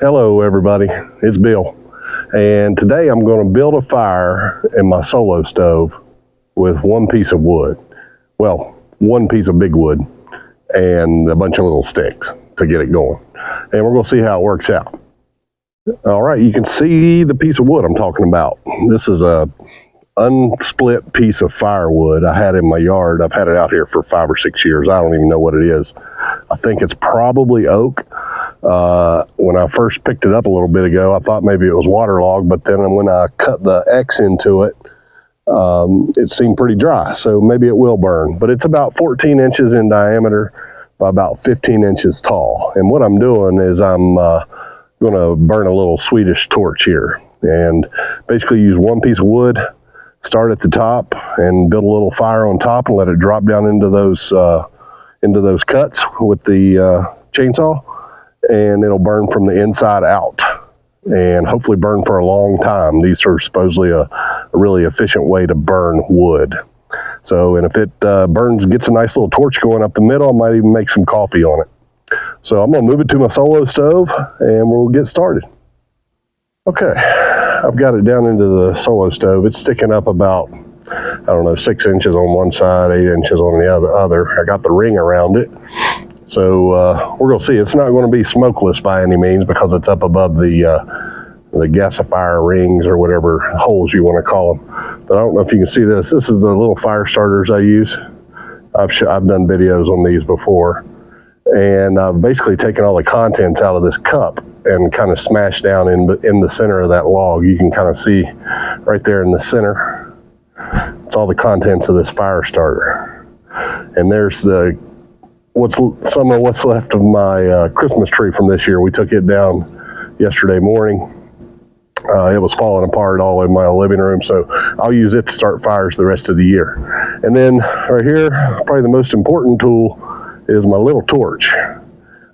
Hello everybody, it's Bill, and today I'm going to build a fire in my solo stove with one piece of wood. Well, one piece of big wood and a bunch of little sticks to get it going. And we're going to see how it works out. All right, you can see the piece of wood I'm talking about. This is a unsplit piece of firewood I had in my yard. I've had it out here for 5 or 6 years. I don't even know what it is. I think it's probably oak. When I first picked it up a little bit ago, I thought maybe it was waterlogged, but then when I cut the X into it, it seemed pretty dry, so maybe it will burn. But it's about 14 inches in diameter by about 15 inches tall. And what I'm doing is I'm going to burn a little Swedish torch here and basically use one piece of wood, start at the top and build a little fire on top and let it drop down into those cuts with the chainsaw, and it'll burn from the inside out and hopefully burn for a long time. These are supposedly a really efficient way to burn wood. So, and if it burns, gets a nice little torch going up the middle, I might even make some coffee on it. So I'm gonna move it to my solo stove and we'll get started. Okay, I've got it down into the solo stove. It's sticking up about, I don't know, 6 inches on one side, 8 inches on the other. I got the ring around it. So we're going to see. It's not going to be smokeless by any means because it's up above the gasifier rings or whatever holes you want to call them. But I don't know if you can see this. This is the little fire starters I use. I've done videos on these before. And I've basically taken all the contents out of this cup and kind of smashed down in the center of that log. You can kind of see right there in the center. It's all the contents of this fire starter. And there's some of what's left of my Christmas tree from this year. We took it down yesterday morning. It was falling apart all in my living room, so I'll use it to start fires the rest of the year. And then right here, probably the most important tool is my little torch.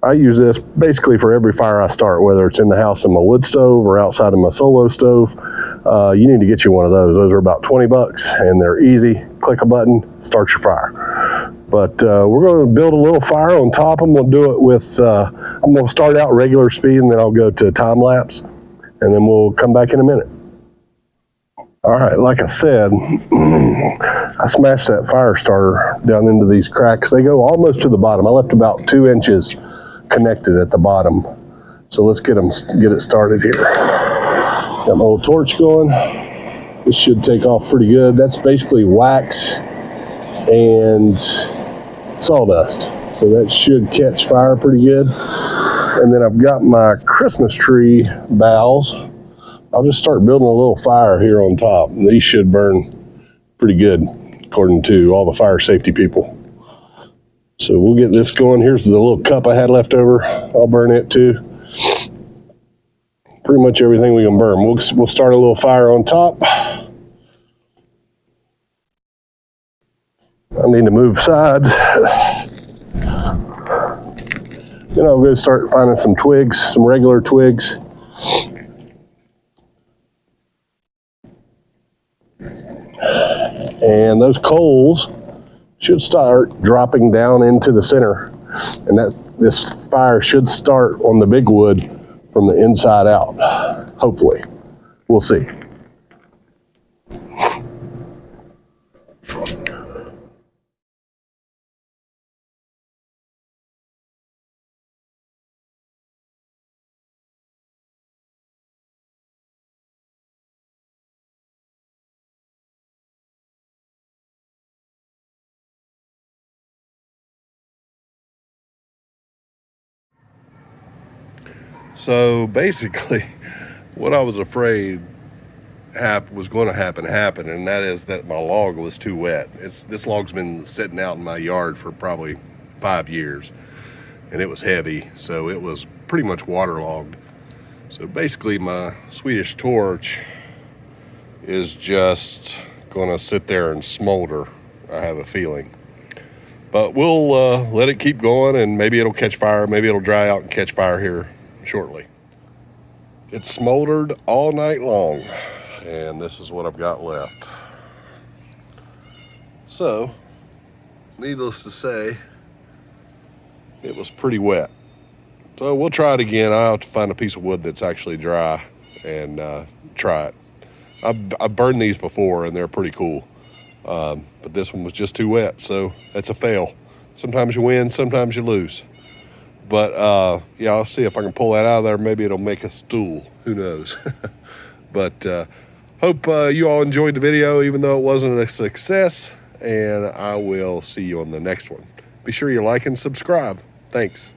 I use this basically for every fire I start, whether it's in the house in my wood stove or outside of my solo stove. You need to get you one of those. Those are about 20 bucks and they're easy. Click a button, start your fire. But we're going to build a little fire on top. I'm going to do it with, I'm going to start out regular speed and then I'll go to time lapse and then we'll come back in a minute. All right, like I said, I smashed that fire starter down into these cracks. They go almost to the bottom. I left about 2 inches connected at the bottom. So let's get it started here. Got my old torch going. This should take off pretty good. That's basically wax and sawdust. So that should catch fire pretty good. And then I've got my Christmas tree boughs. I'll just start building a little fire here on top. And these should burn pretty good, according to all the fire safety people. So we'll get this going. Here's the little cup I had left over. I'll burn it too. Pretty much everything we can burn. We'll start a little fire on top. I need to move sides. Then I'll go start finding some twigs, some regular twigs. And those coals should start dropping down into the center. And this fire should start on the big wood from the inside out, hopefully. We'll see. So basically, what I was afraid was going to happen happened, and that is that my log was too wet. This log's been sitting out in my yard for probably 5 years, and it was heavy, so it was pretty much waterlogged. So basically, my Swedish Torch is just going to sit there and smolder, I have a feeling. But we'll let it keep going, and maybe it'll catch fire. Maybe it'll dry out and catch fire here shortly. It's smoldered all night long, and this is what I've got left. So, needless to say, it was pretty wet. So we'll try it again. I'll have to find a piece of wood that's actually dry and try it. I've burned these before and they're pretty cool. But this one was just too wet, so that's a fail. Sometimes you win, sometimes you lose. But yeah, I'll see if I can pull that out of there. Maybe it'll make a stool. Who knows? But hope you all enjoyed the video, even though it wasn't a success. And I will see you on the next one. Be sure you like and subscribe. Thanks.